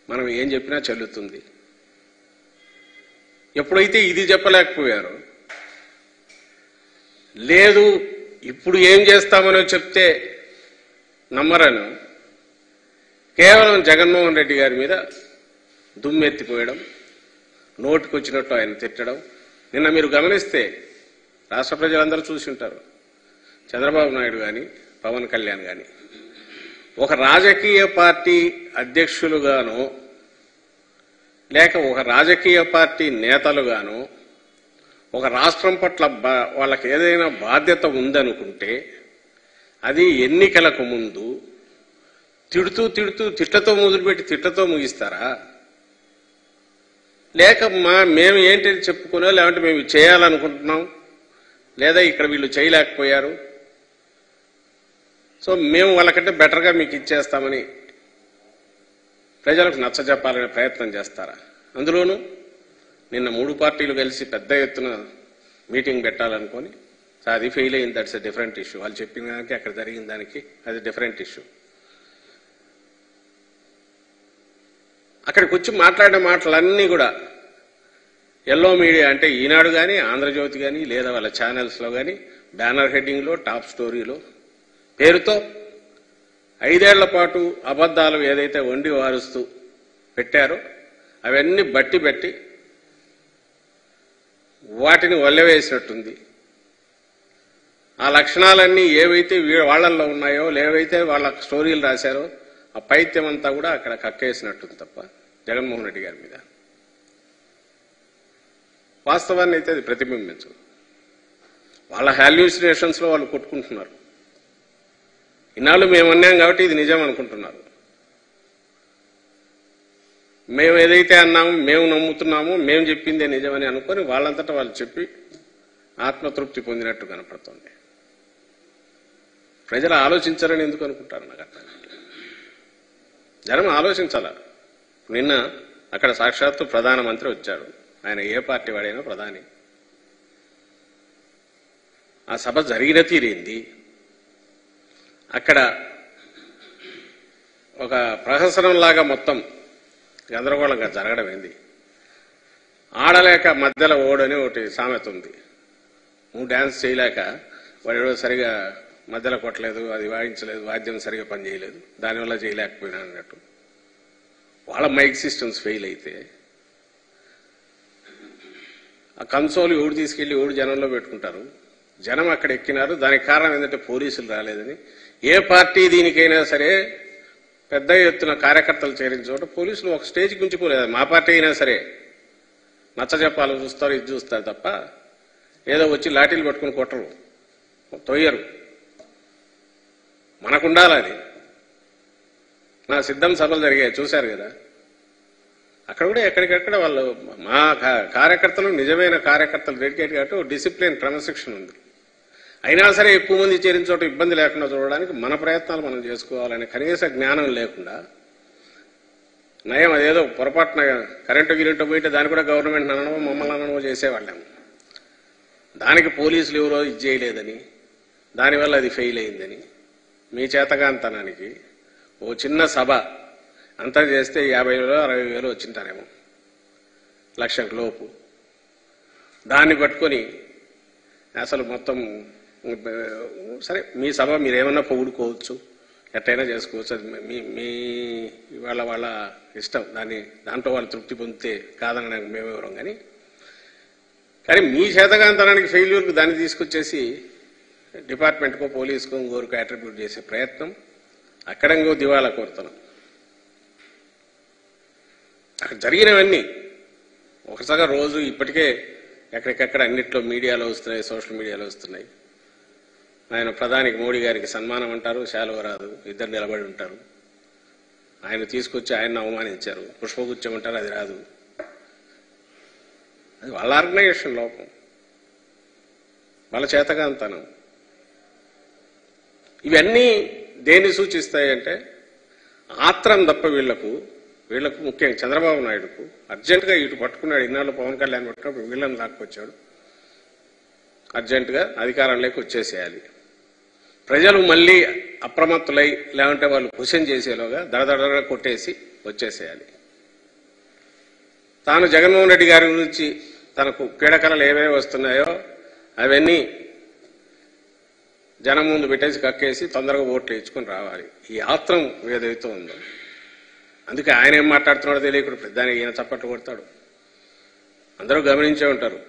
మనం ఏం చెప్పినా చెల్లుతుంది. ఎప్పుడైతే ఇది చెప్పలేకపోయారో, లేదు ఇప్పుడు ఏం చేస్తామనో చెప్తే నమ్మరను కేవలం జగన్మోహన్ రెడ్డి గారి మీద దుమ్మెత్తిపోయడం, నోటికొచ్చినట్టు ఆయన తిట్టడం. నిన్న మీరు గమనిస్తే రాష్ట్ర ప్రజలందరూ చూసి ఉంటారు. చంద్రబాబు నాయుడు కానీ పవన్ కళ్యాణ్ కానీ ఒక రాజకీయ పార్టీ అధ్యక్షులుగానో లేక ఒక రాజకీయ పార్టీ నేతలుగానో ఒక రాష్ట్రం పట్ల వాళ్ళకి ఏదైనా బాధ్యత ఉందనుకుంటే అది ఎన్నికలకు ముందు తిట్టతో మొదలుపెట్టి తిట్టతో ముగిస్తారా? లేక మేము ఏంటి చెప్పుకునో, లేదంటే మేము చేయాలనుకుంటున్నాం, లేదా ఇక్కడ వీళ్ళు చేయలేకపోయారు, సో మేము వాళ్ళకంటే బెటర్గా మీకు ఇచ్చేస్తామని ప్రజలకు నచ్చజెప్పాలనే ప్రయత్నం చేస్తారా? అందులోనూ నిన్న 3 పార్టీలు కలిసి పెద్ద ఎత్తున మీటింగ్ పెట్టాలనుకొని అది ఫెయిల్ అయింది. That's a different issue. వాళ్ళు చెప్పిన దానికి అక్కడ జరిగిన దానికి అది డిఫరెంట్ ఇష్యూ. అక్కడికి వచ్చి మాట్లాడిన మాటలన్నీ కూడా ఎల్లో మీడియా అంటే ఈనాడు కానీ ఆంధ్రజ్యోతి కానీ లేదా వాళ్ళ ఛానల్స్లో కానీ బ్యానర్ హెడ్డింగ్లో టాప్ స్టోరీలో పేరుతో 5 ఏళ్ల పాటు అబద్ధాలు ఏదైతే వండి వారుస్తూ పెట్టారో అవన్నీ బట్టి వాటిని వల్లవేసినట్టుంది. ఆ లక్షణాలన్నీ ఏవైతే వాళ్ళల్లో ఉన్నాయో, ఏవైతే వాళ్ళ స్టోరీలు రాశారో ఆ పైత్యం అంతా కూడా అక్కడ కక్కేసినట్టుంది తప్ప జగన్మోహన్ రెడ్డి గారి మీద వాస్తవాన్ని అయితే అది ప్రతిబింబించదు. వాళ్ళ హాల్యూసినేషన్స్లో వాళ్ళు కొట్టుకుంటున్నారు. ఇన్నాళ్ళు మేము అన్నాం కాబట్టి ఇది నిజం అనుకుంటున్నారు. మేము ఏదైతే అన్నామో, మేము నమ్ముతున్నామో, మేము చెప్పిందే నిజమని అనుకొని వాళ్ళంతటా వాళ్ళు చెప్పి ఆత్మతృప్తి పొందినట్టు కనపడుతుంది. ప్రజలు ఆలోచించారని ఎందుకు అనుకుంటారు? నాకు అర్థం కాదు. జనం ఆలోచించాల. నిన్న అక్కడ సాక్షాత్తు ప్రధానమంత్రి వచ్చాడు. ఆయన ఏ పార్టీ వాడైనా ప్రధాని. ఆ సభ జరిగిన తీరేంది? అక్కడ ఒక ప్రహసనంలాగా మొత్తం గందరగోళంగా జరగడం ఏంది? ఆడలేక మధ్యలో ఓడని ఒకటి సామెత ఉంది. నువ్వు డ్యాన్స్ చేయలేక వాడు సరిగా మధ్యలో కొట్టలేదు, అది వాయించలేదు, వాద్యం సరిగా పనిచేయలేదు, దానివల్ల చేయలేకపోయినా అన్నట్టు. వాళ్ళ మైక్ సిస్టమ్స్ ఫెయిల్ అయితే ఆ కన్సోల్ ఎవడు తీసుకెళ్లి ఎవడు జనంలో పెట్టుకుంటారు. జనం అక్కడ ఎక్కినారు. దానికి కారణం ఏంటంటే పోలీసులు రాలేదని. ఏ పార్టీ దీనికైనా సరే పెద్ద ఎత్తున కార్యకర్తలు చేరిన చోట పోలీసులు ఒక స్టేజ్కి ఉంచిపోలేదు. మా పార్టీ అయినా సరే నచ్చజెప్పాలని చూస్తారు, ఇది చూస్తారు తప్ప ఏదో వచ్చి లాఠీలు పట్టుకుని కొట్టరు, తొయ్యరు. మనకుండాలి అది. నా సిద్ధం సభలు జరిగాయి చూశారు కదా. అక్కడ కూడా ఎక్కడికక్కడ వాళ్ళు మా కార్యకర్తలు నిజమైన కార్యకర్తలు డెడికేట్ కాబట్టి డిసిప్లిన్ క్రమశిక్షణ ఉంది. అయినా సరే ఎక్కువ మంది చేరిన చోట ఇబ్బంది లేకుండా చూడడానికి మన ప్రయత్నాలు మనం చేసుకోవాలనే కనీస జ్ఞానం లేకుండా నయం అదేదో పొరపాటున కరెంటు గిరెంటు పోయితే దాన్ని కూడా గవర్నమెంట్ అనడమో మమ్మల్ని అనడమో చేసేవాళ్ళము. దానికి పోలీసులు ఎవరో ఇది చేయలేదని, దానివల్ల అది ఫెయిల్ అయిందని మీ చేతగాంతనానికి ఓ చిన్న సభ అంతా చేస్తే 50,000 60,000 వచ్చింటారేమో, 1,00,000 లోపు. దాన్ని పట్టుకొని అసలు మొత్తం సరే మీ సభ మీరేమన్నా పొగుడుకోవచ్చు, ఎట్టయినా చేసుకోవచ్చు, అది మీ వాళ్ళ ఇష్టం. దాంట్లో వాళ్ళు తృప్తి పొందితే కాదనడానికి మేమెవరం. కానీ మీ చేతగాంతనానికి ఫెయిల్యూర్కు దాన్ని తీసుకొచ్చేసి డిపార్ట్మెంట్కో పోలీసుకో ఇంకోరికో అట్రిబ్యూట్ చేసే ప్రయత్నం, అక్కడ ఇంకో దివాలా కోరుతున్నాం. అక్కడ జరిగినవన్నీ ఒకసారి రోజు ఇప్పటికే ఎక్కడికక్కడ అన్నిట్లో మీడియాలో వస్తున్నాయి, సోషల్ మీడియాలో వస్తున్నాయి. ఆయన ప్రధానికి మోడీ గారికి సన్మానం అంటారు, శాలువ రాదు, ఇద్దరు నిలబడి ఉంటారు. ఆయన తీసుకొచ్చి ఆయన్ని అవమానించారు, పుష్పగుచ్చం అంటారు, అది రాదు. అది వాళ్ళ ఆర్గనైజేషన్ లోపం, వాళ్ళ చేతగాంతనం. ఇవన్నీ దేన్ని సూచిస్తాయంటే ఆత్రం తప్ప వీళ్లకు ముఖ్యంగా చంద్రబాబు నాయుడుకు అర్జెంటుగా ఇటు పట్టుకున్నాడు. ఇన్నాళ్ళు పవన్ కళ్యాణ్ పట్టుకున్నప్పుడు వీళ్ళని లాక్కొచ్చాడు. అర్జెంటుగా అధికారంలోకి వచ్చేసేయాలి. ప్రజలు మళ్ళీ అప్రమత్తులై లేకుంటే వాళ్ళు క్వశ్చన్ చేసేలోగా దడదడగా కొట్టేసి వచ్చేసేయాలి. తాను జగన్మోహన్ రెడ్డి గారి గురించి తనకు పీడకలలు ఏవేవి వస్తున్నాయో అవన్నీ జనం ముందు పెట్టేసి కక్కేసి తొందరగా ఓట్లు ఇచ్చుకొని రావాలి. ఈ ఆత్రం ఏదైతే ఉందో, అందుకే ఆయన ఏం మాట్లాడుతున్నాడో తెలియకుండా దానికి ఈయన చప్పట్లు కొడతాడు. అందరూ గమనించే ఉంటారు.